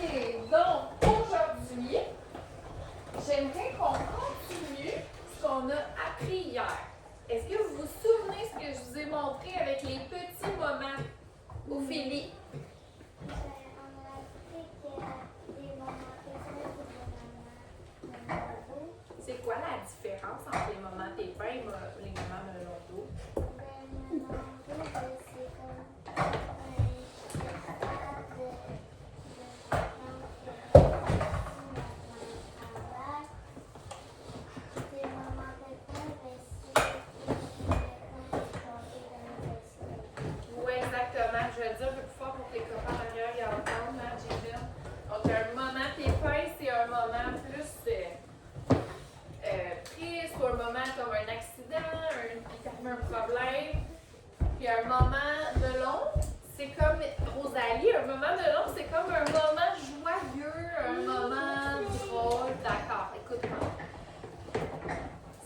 Donc, aujourd'hui, j'aimerais qu'on continue ce qu'on a appris hier. Est-ce que vous vous souvenez ce que je vous ai montré avec les petits moments, Ophélie? On a appris qu'il y a des moments préférés et des moments melons. C'est quoi la différence entre les moments pépins et les moments melon d'eau? Les moments melons, c'est comme un stade de des moments pépins, Oui, exactement. Je vais le dire un peu plus fort pour que les copains derrière y entendent, hein, Jaden. Donc, un moment pépin, c'est un moment plus triste, ou un moment comme un accident, un problème. Puis un moment melon, c'est comme Rosalie, un moment melon, c'est comme un moment joyeux, un moment drôle. D'accord, écoute-moi.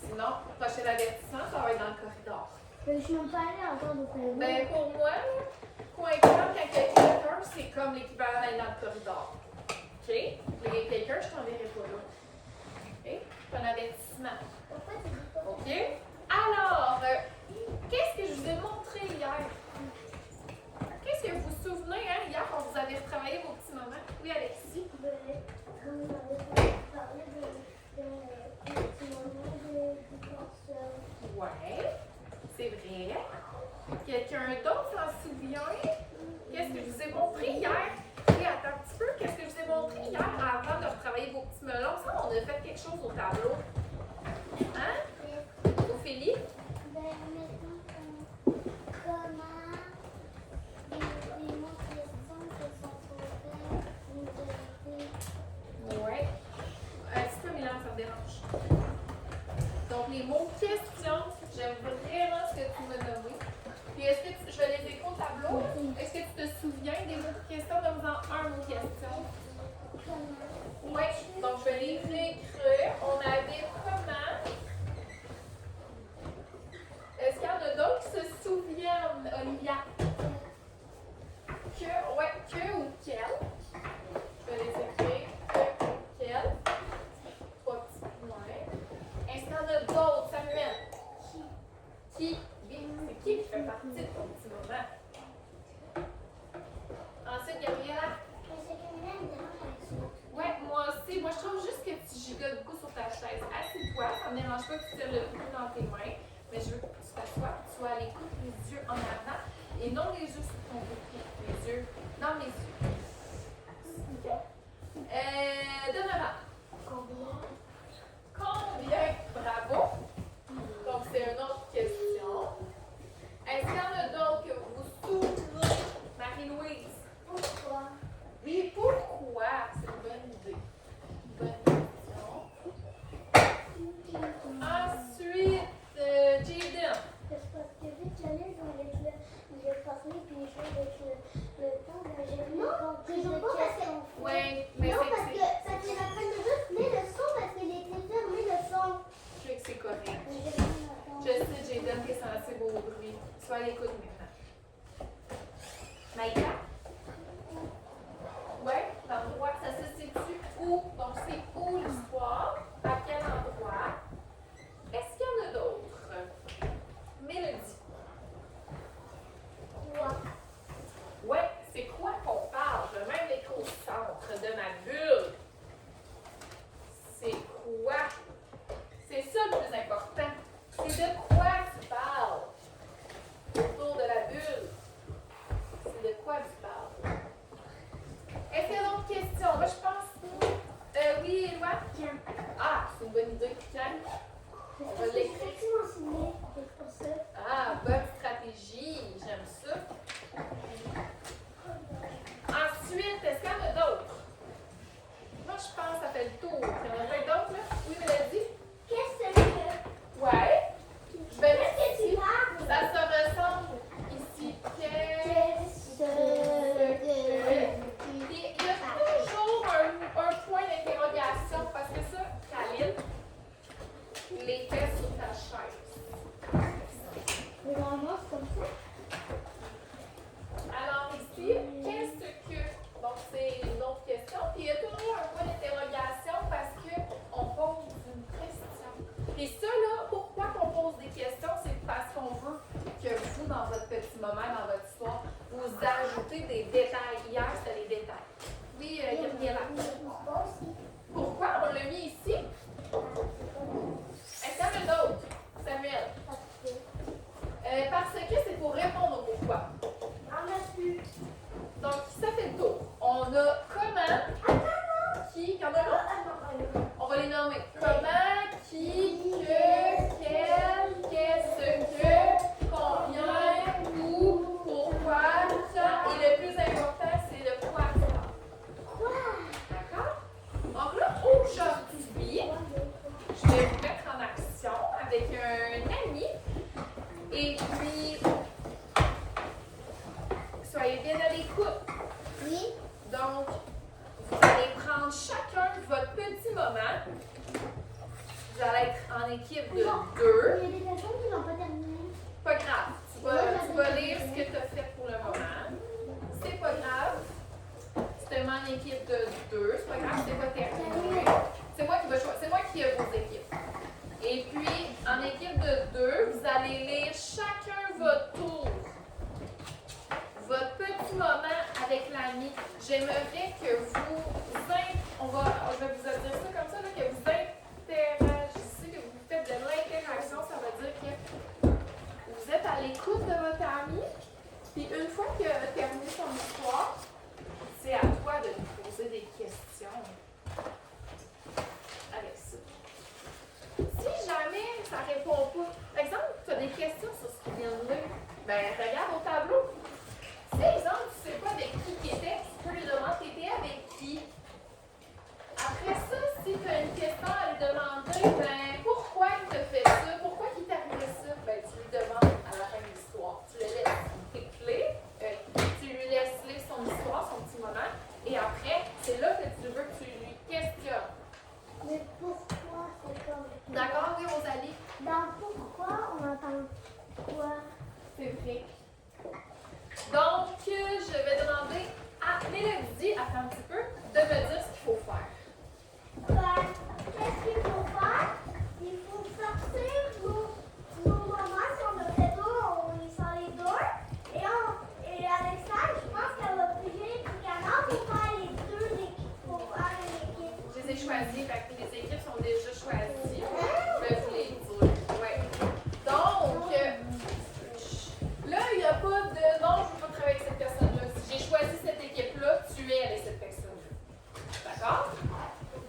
Sinon, prochain avertissement, ça va être dans le corridor. Je suis même pas allée encore de prévu. Ben, pour moi, coin-coin, quand il y a quelqu'un, c'est comme l'équivalent d'être dans le corridor. OK? Les quelqu'un, je t'enverrai pas là. OK? C'est un avertissement. Pourquoi tu dis pas? OK? Alors, qu'est-ce que je vous ai montré hier? Qu'est-ce que vous vous souvenez, hein? Hier, quand vous avez retravaillé vos petits moments? Oui, Alexis? Comme on avait parlé de petits moments de penseur. Ouais, c'est vrai. Quelqu'un d'autre s'en souvient? Qu'est-ce que je vous ai montré hier? Oui, attends un petit peu. Qu'est-ce que je vous ai montré hier avant de retravailler vos petits melons? Ça, on a fait quelque chose au tableau. Hein? Ophélie? Ben, mettons comment les mots questions se sont trouvés une vérité. Ouais. Un petit peu, Milan, ça me dérange. Donc, les mots questions, j'aime vraiment ce que tu m'as nommé. Puis, est-ce que je vais les écrire au tableau? Est-ce que tu te souviens des mots questions? Donne-en un mot question. Oui, donc je vais les réécrire. On avait comment? Est-ce qu'il y en a d'autres qui se souviennent, Olivia? Que ou quel? Je vais les écrire. Que ou quel? Trois petits points. Est-ce qu'il y en a d'autres, Samuel? Qui? Oui, c'est qui fait partie de ton petit moment? Ensuite, Gabriela? Ouais, moi aussi. Moi, je trouve juste que tu gigotes beaucoup sur ta chaise. Assieds-toi. Ça ne me dérange pas que tu tiennes le micro dans tes mains. Mais je veux que tu t'assoies, que tu sois à l'écoute, les yeux en avant. Et non les yeux sur ton bouquet. Les yeux dans les yeux. OK? Demeurant. Combien? Bravo. Donc, c'est une autre question. Est-ce qu'il y en a d'autres que vous vous souvenez? Marie-Louise? Pourquoi? Oui, pourquoi? C'est une bonne idée. Bonne question. Ensuite, Jaden. Parce que vu que j'allais avec le parler puis jouer avec le temps, j'ai mis compris de questions. Oui, mais Non, parce c'est qu'il a fallu juste mettre le son parce qu'il était fermé le son. je sais que c'est correct. Mais j'ai pas entendu. Je sais, Jaden, que c'est assez beau bruit. Sois à l'écoute maintenant. Maïka? Oui, l'endroit, ça se situe où? Donc, c'est où l'histoire? À quel endroit? Est-ce qu'il y en a d'autres? Mélodie. Quoi? Oui, c'est quoi qu'on parle? Je vais même mettre au centre de ma bulle. C'est quoi? C'est ça le plus important. C'est de quoi tu parles autour de la bulle. C'est de quoi tu parles. Est-ce qu'il y a d'autres questions? Moi, je pense. Oui, Éloi? Ah, c'est une bonne idée. Tiens, on va l'écrire. C'est pour ça. Ah, bonne stratégie. J'aime ça. Ensuite, est-ce qu'il y en a d'autres? Moi, je pense que ça fait le tour. Il y en a d'autres, là? Oui, Mélodie? Qu'est-ce que Ouais. tu équipe de 2. Il y a des personnes qui n'ont pas terminé. Pas grave. Tu vas lire ce que tu as fait pour le moment. C'est pas grave. Tu te mets en équipe de 2. C'est pas grave, c'est pas terminé. C'est moi qui vais choisir. C'est moi qui ai vos équipes. Et puis, en équipe de 2, vous allez lire chacun votre tour. Votre petit moment avec l'ami. J'aimerais que vous, je vais vous dire ça comme ça, là, que vous interagissez, que vous faites de l'interaction. Ça veut dire que vous êtes à l'écoute de votre ami. Puis une fois qu'il a terminé son histoire, c'est à toi de lui poser des questions avec ça. Si jamais ça ne répond pas, par exemple, tu as des questions sur ce qu'il vient de lire, ben regarde au tableau. Si, exemple, tu ne sais pas avec qui était, tu peux lui demander t'étais avec qui. Après ça, si tu as une question à lui demander, ben pourquoi il te fait ça, pourquoi il t'est arrivé ça, ben tu lui demandes à la fin de l'histoire. Tu le laisses t'éclairer, tu lui laisses lire son histoire, son petit moment, et après, c'est là que tu veux que tu lui questionnes. Mais pourquoi c'est comme. D'accord, oui, Rosalie? Dans pourquoi on entend quoi? C'est vrai. Donc, je vais demander à Mélodie, attends un petit peu, de me dire ce qu'il faut faire. Ben, qu'est-ce qu'il faut faire? Il faut sortir nos moments. Si on a fait deux, on les sort les deux. Et Alexandre, je pense qu'elle va piger les canards pour faire les deux équipes. Pour faire une équipe. Je les ai choisis, fait que les équipes sont déjà choisies. Je vais vous les dire. Ouais. Donc, là, il n'y a pas de non, je ne veux pas travailler avec cette personne-là. Si j'ai choisi cette équipe-là, tu es avec cette personne-là. D'accord?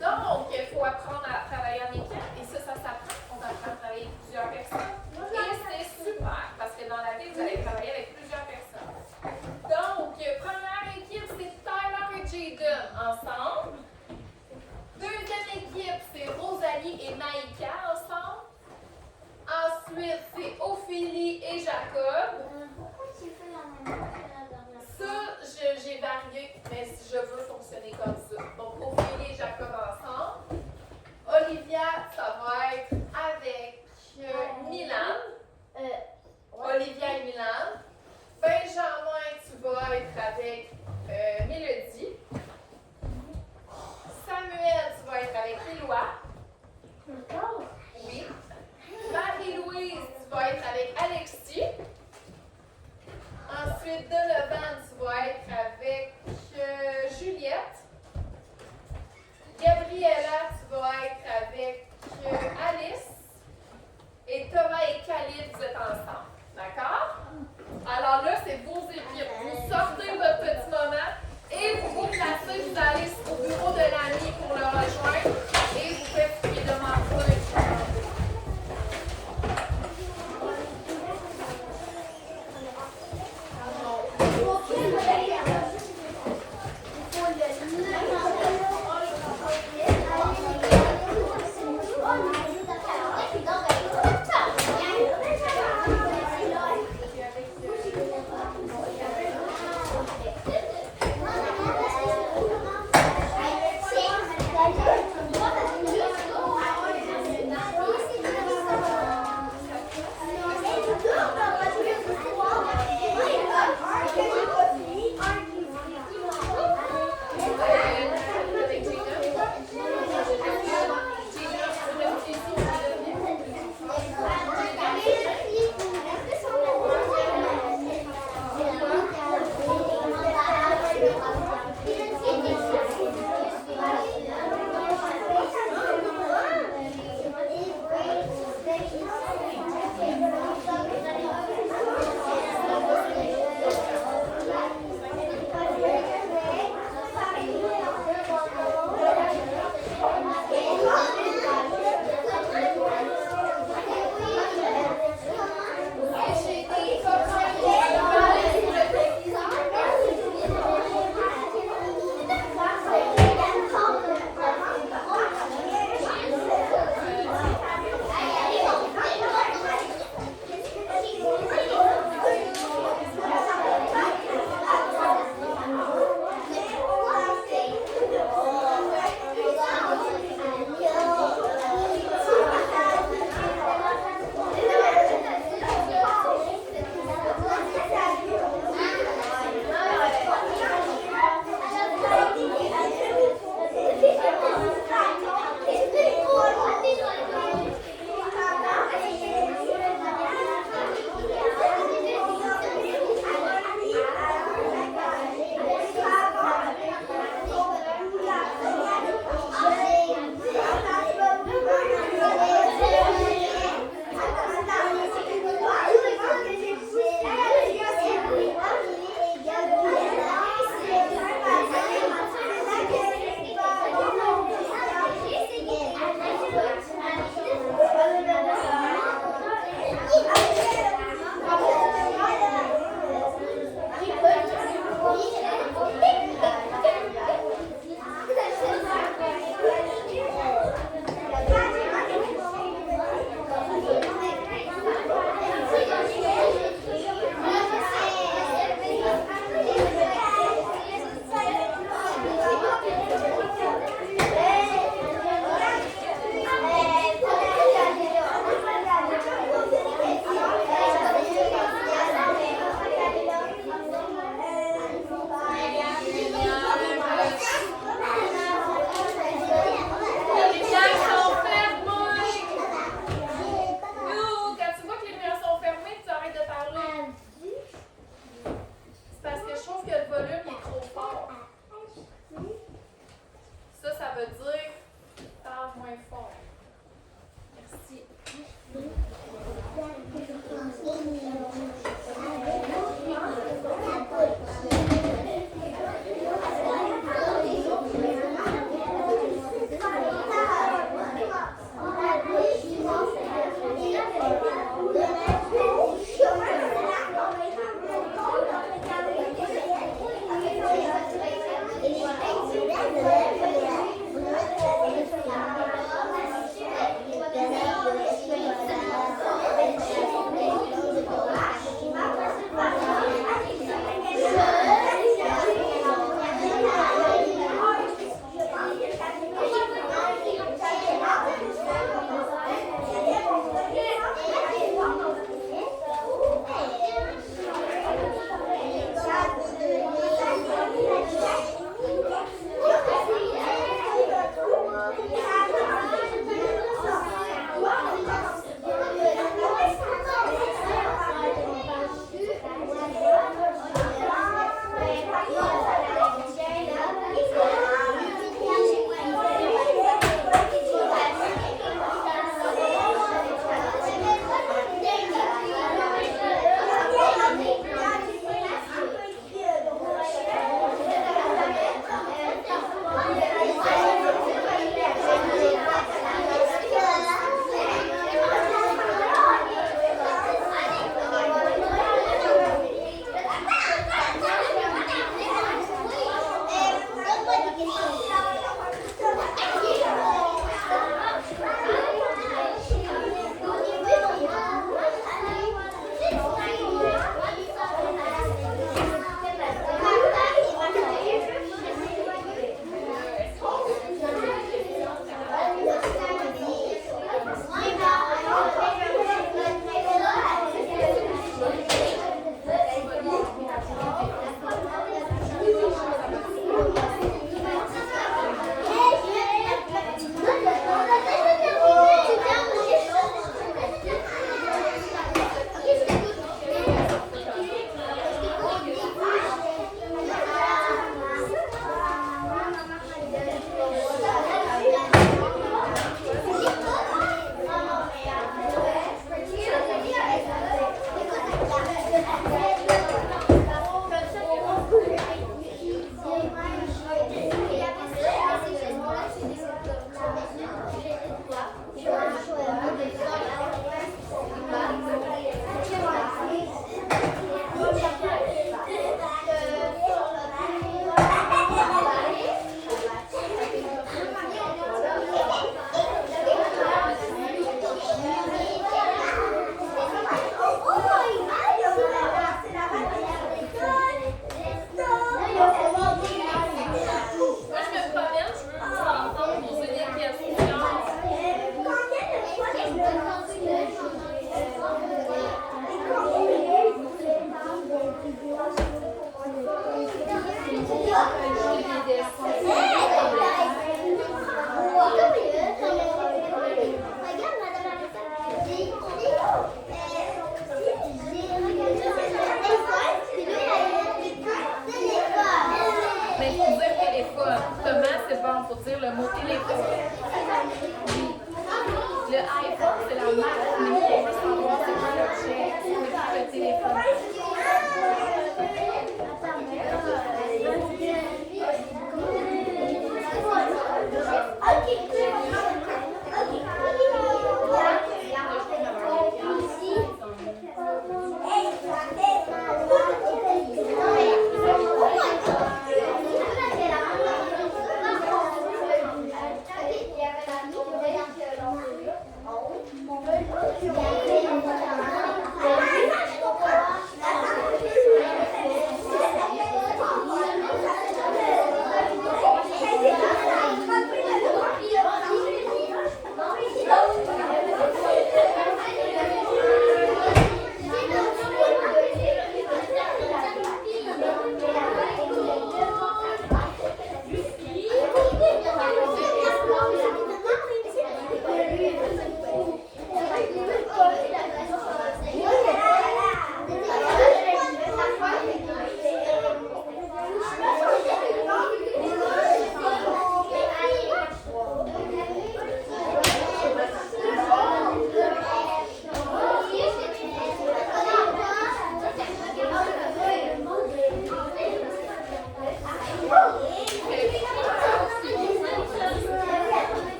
Donc, il faut apprendre à travailler en équipe et ça s'apprend. On apprend à travailler avec plusieurs personnes. Et c'est super parce que dans la vie, vous allez travailler avec plusieurs personnes. Donc, première équipe, c'est Tyler et Jaden ensemble. Deuxième équipe, c'est Rosalie et Maïka ensemble. Ensuite, c'est Ophélie et Jacob. Pourquoi tu fais la même chose que la dernière fois? Ça, j'ai varié, mais je veux fonctionner comme ça. Donc, Ophélie et Jacob ensemble. Olivia, ça va être avec Milan. Olivia et Milan. Benjamin, tu vas être avec Mélodie. Samuel, tu vas être avec Éloi. D'accord. Oui. Marie-Louise, tu vas être avec Alexis. Ensuite, Donovan, tu vas être avec va dire parle moins fort. Merci.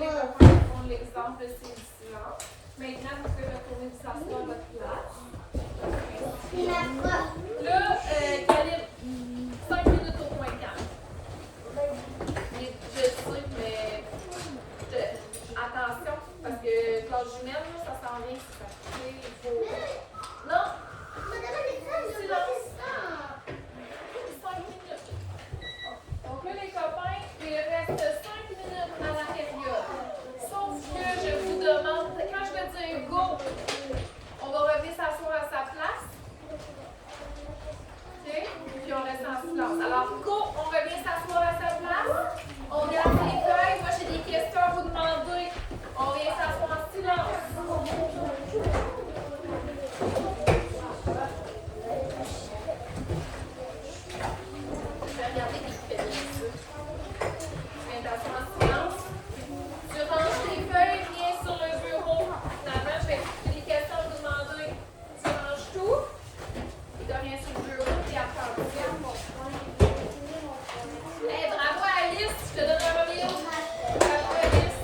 les copains font l'exemple, c'est le silence. Maintenant, vous pouvez retourner vous asseoir à votre place. Là, Khalil, 5 minutes au point calme. Je sais, mais attention, parce que classe jumelle, là, ça s'en vient, c'est fatigué, il faut. Non! Silence! 5 minutes. Donc là, les copains, il reste 5 minutes à la période. Sauf que je vous demande, quand je vais dire go, on va revenir s'asseoir à sa place. OK? Puis on reste en silence. Alors, go, on revient s'asseoir à sa place. On garde les feuilles. Moi, j'ai des questions à vous demander. On vient s'asseoir en silence. Je vais regarder qui fait bien ça. Tu viens t'asseoir en silence. Tu ranges tes feuilles, viens sur le bureau. Finalement, je vais expliquer les questions à vous demander. Tu ranges tout. Et de rien sur le bureau, puis attention. Hey, bravo Alice, je te donne un review. Bravo Alice.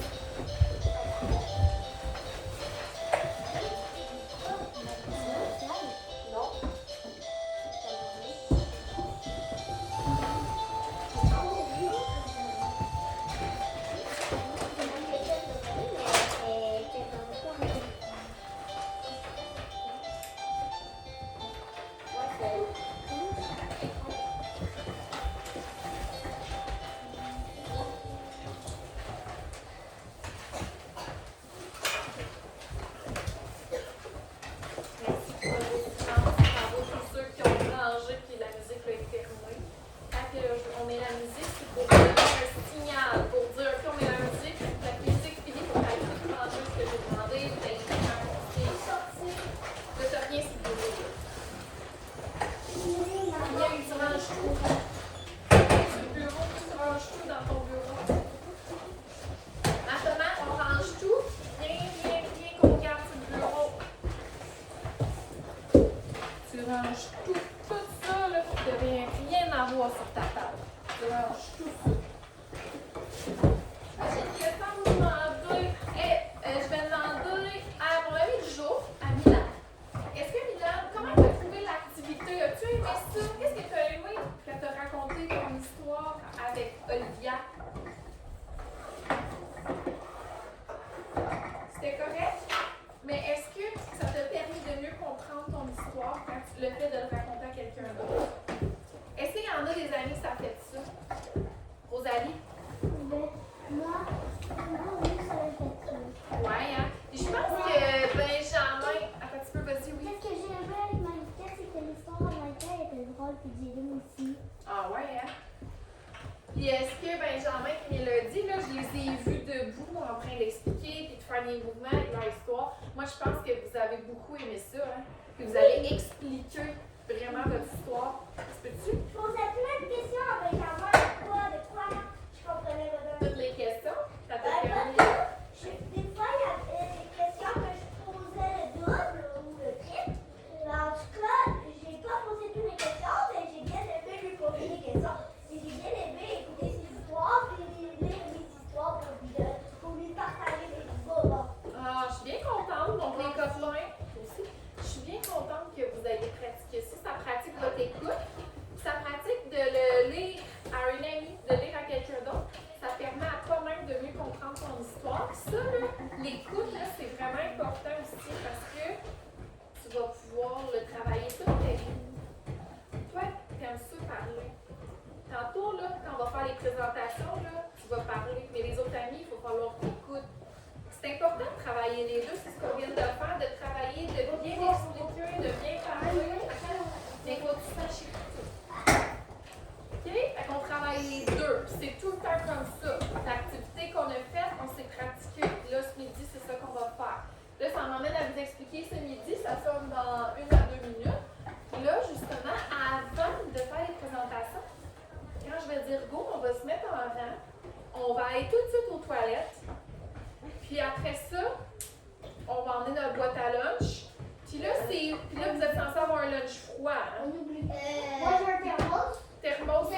Thermos.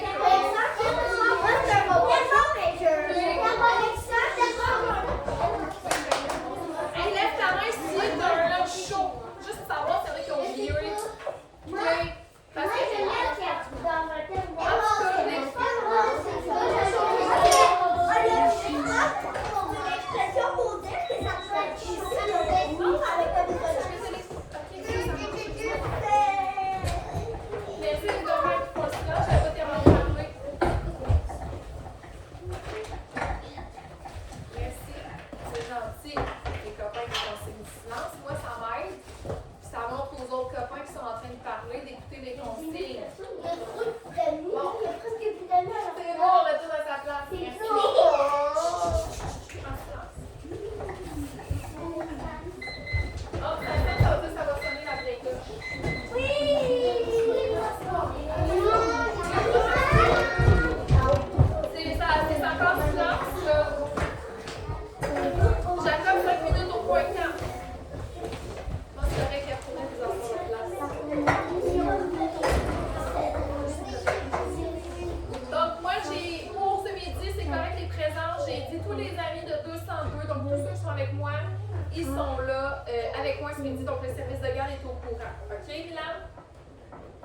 ils sont là avec moi ce midi, donc le service de garde est au courant. OK, Milan?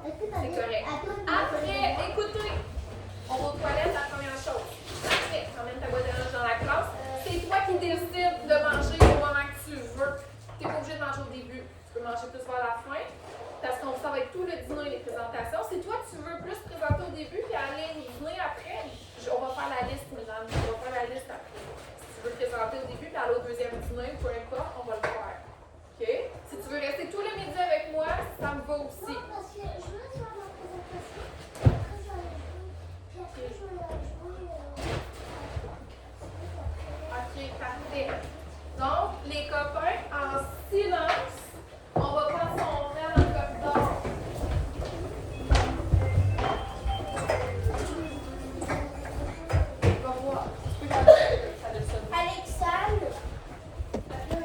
Est-ce que t'as C'est dit correct. à toi de Après, écoutez, on va aux toilettes.